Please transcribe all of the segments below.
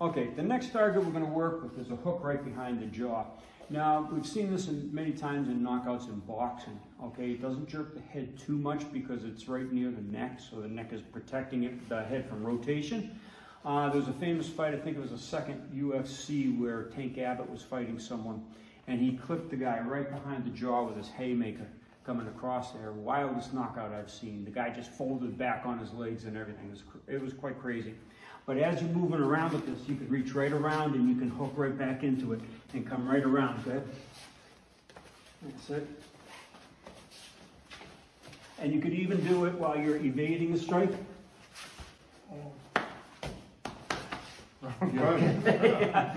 Okay, the next target we're going to work with is a hook right behind the jaw. Now, we've seen this many times in knockouts in boxing. Okay, it doesn't jerk the head too much because it's right near the neck, so the neck is protecting it, the head from rotation. There's a famous fight, I think it was the second UFC, where Tank Abbott was fighting someone, and he clipped the guy right behind the jaw with his haymaker coming across there. Wildest knockout I've seen. The guy just folded back on his legs and everything. It was quite crazy. But as you're moving around with this, you can reach right around and you can hook right back into it and come right around, okay? That's it. And you could even do it while you're evading a strike. Yeah.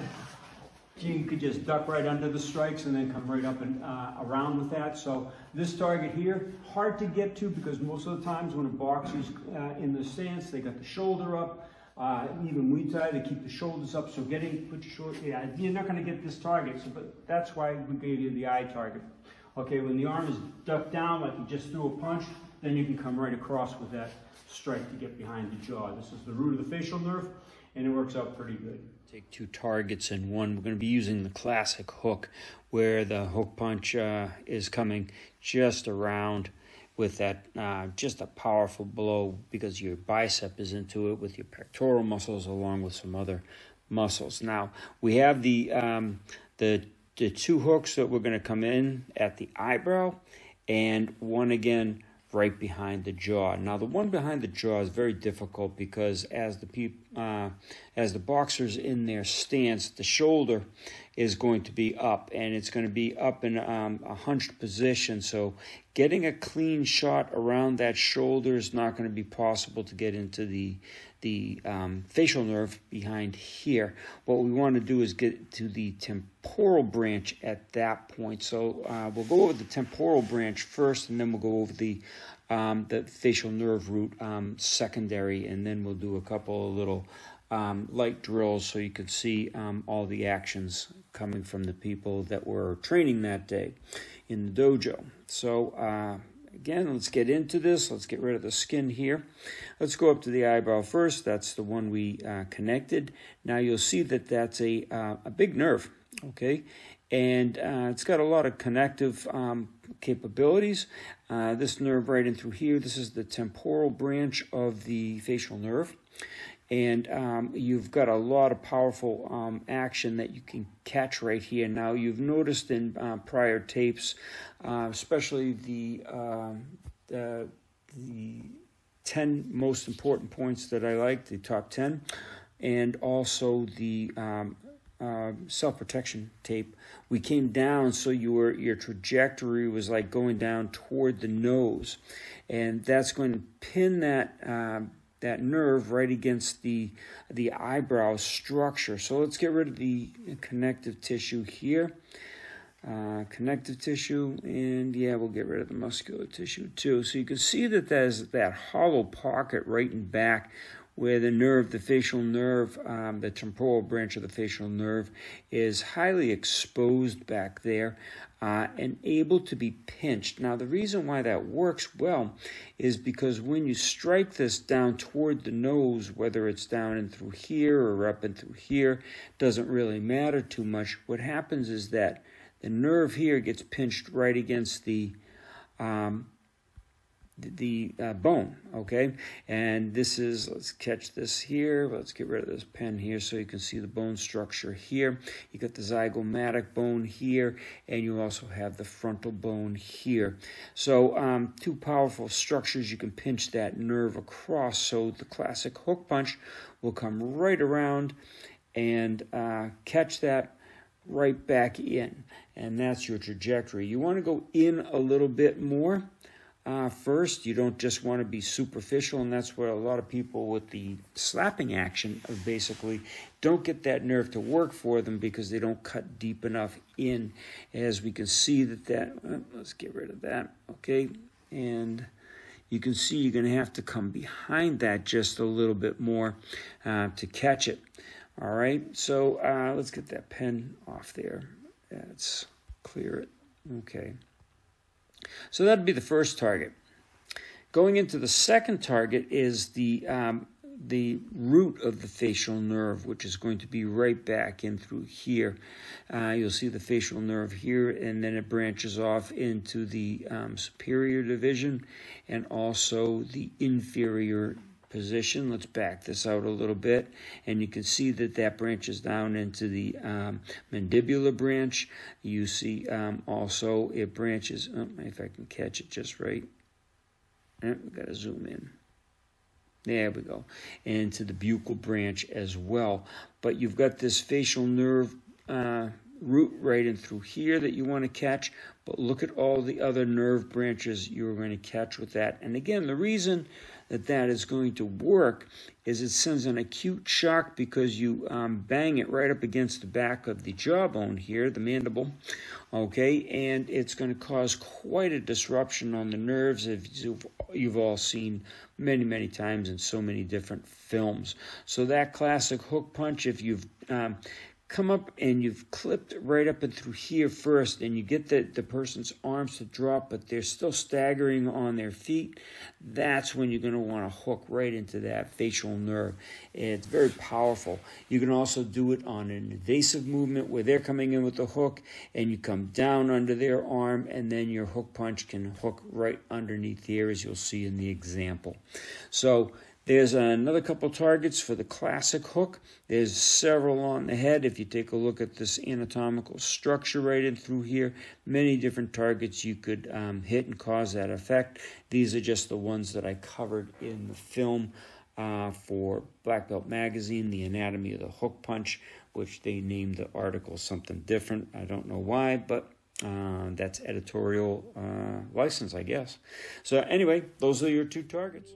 You could just duck right under the strikes and then come right up and around with that. So this target here, hard to get to because most of the times when a boxer's in the stance, they got the shoulder up. Even Muay Thai, they keep the shoulders up. So put your shoulder, yeah, you're not going to get this target. So, but that's why we gave you the eye target. Okay, when the arm is ducked down like you just threw a punch, then you can come right across with that strike to get behind the jaw. This is the root of the facial nerve, and it works out pretty good. Take two targets in one. We're going to be using the classic hook where the hook punch is coming just around with that, just a powerful blow because your bicep is into it with your pectoral muscles along with some other muscles. Now, we have the two hooks that we're going to come in at the eyebrow and one again right behind the jaw. Now, the one behind the jaw is very difficult because as the boxer's in their stance, the shoulder is going to be up, and it's going to be up in a hunched position. So getting a clean shot around that shoulder is not going to be possible to get into the facial nerve behind here. What we want to do is get to the temporal branch at that point. So we'll go over the temporal branch first, and then we'll go over the facial nerve root secondary, and then we'll do a couple of little light drills so you can see all the actions coming from the people that were training that day in the dojo. So again, let's get into this. Let's get rid of the skin here. Let's go up to the eyebrow first. That's the one we connected. Now you'll see that that's a big nerve, okay? And it's got a lot of connective capabilities. This nerve right in through here, this is the temporal branch of the facial nerve. And you've got a lot of powerful action that you can catch right here. Now, you've noticed in prior tapes, especially the 10 most important points that I like, the top 10, and also the self-protection tape, we came down so your trajectory was like going down toward the nose, and that's going to pin that nerve right against the eyebrow structure. So let's get rid of the connective tissue here. Connective tissue, and yeah, we'll get rid of the muscular tissue too. So you can see that there's that hollow pocket right in back where the nerve, the facial nerve, the temporal branch of the facial nerve is highly exposed back there and able to be pinched. Now, the reason why that works well is because when you strike this down toward the nose, whether it's down and through here or up and through here, doesn't really matter too much. What happens is that the nerve here gets pinched right against the bone, okay? And this is, let's catch this here. Let's get rid of this pen here so you can see the bone structure here. You got the zygomatic bone here, and you also have the frontal bone here. So two powerful structures. You can pinch that nerve across. So the classic hook punch will come right around and catch that right back in, and that's your trajectory. You want to go in a little bit more first. You don't just want to be superficial, and that's where a lot of people with the slapping action of basically don't get that nerve to work for them because they don't cut deep enough in. As we can see let's get rid of that, okay? And you can see you're going to have to come behind that just a little bit more to catch it. All right, so let's get that pen off there. Let's clear it. Okay. So that'd be the first target. Going into the second target is the root of the facial nerve, which is going to be right back in through here. You'll see the facial nerve here, and then it branches off into the superior division and also the inferior position. Let's back this out a little bit, and you can see that branches down into the mandibular branch. You see also it branches, if I can catch it just right. We've got to zoom in. There we go. And to the buccal branch as well. But you've got this facial nerve root right in through here that you want to catch, but look at all the other nerve branches you're going to catch with that. And again, the reason that is going to work is it sends an acute shock because you bang it right up against the back of the jawbone here, the mandible, okay, and it's going to cause quite a disruption on the nerves, as you've all seen many, many times in so many different films. So that classic hook punch, if you've come up and you've clipped right up and through here first, and you get the person's arms to drop, but they're still staggering on their feet, that's when you're going to want to hook right into that facial nerve. It's very powerful. You can also do it on an evasive movement where they're coming in with the hook, and you come down under their arm, and then your hook punch can hook right underneath here, as you'll see in the example. So there's another couple targets for the classic hook. There's several on the head. If you take a look at this anatomical structure right in through here, many different targets you could hit and cause that effect. These are just the ones that I covered in the film for Black Belt Magazine, The Anatomy of the Hook Punch, which they named the article something different. I don't know why, but that's editorial license, I guess. So anyway, those are your two targets.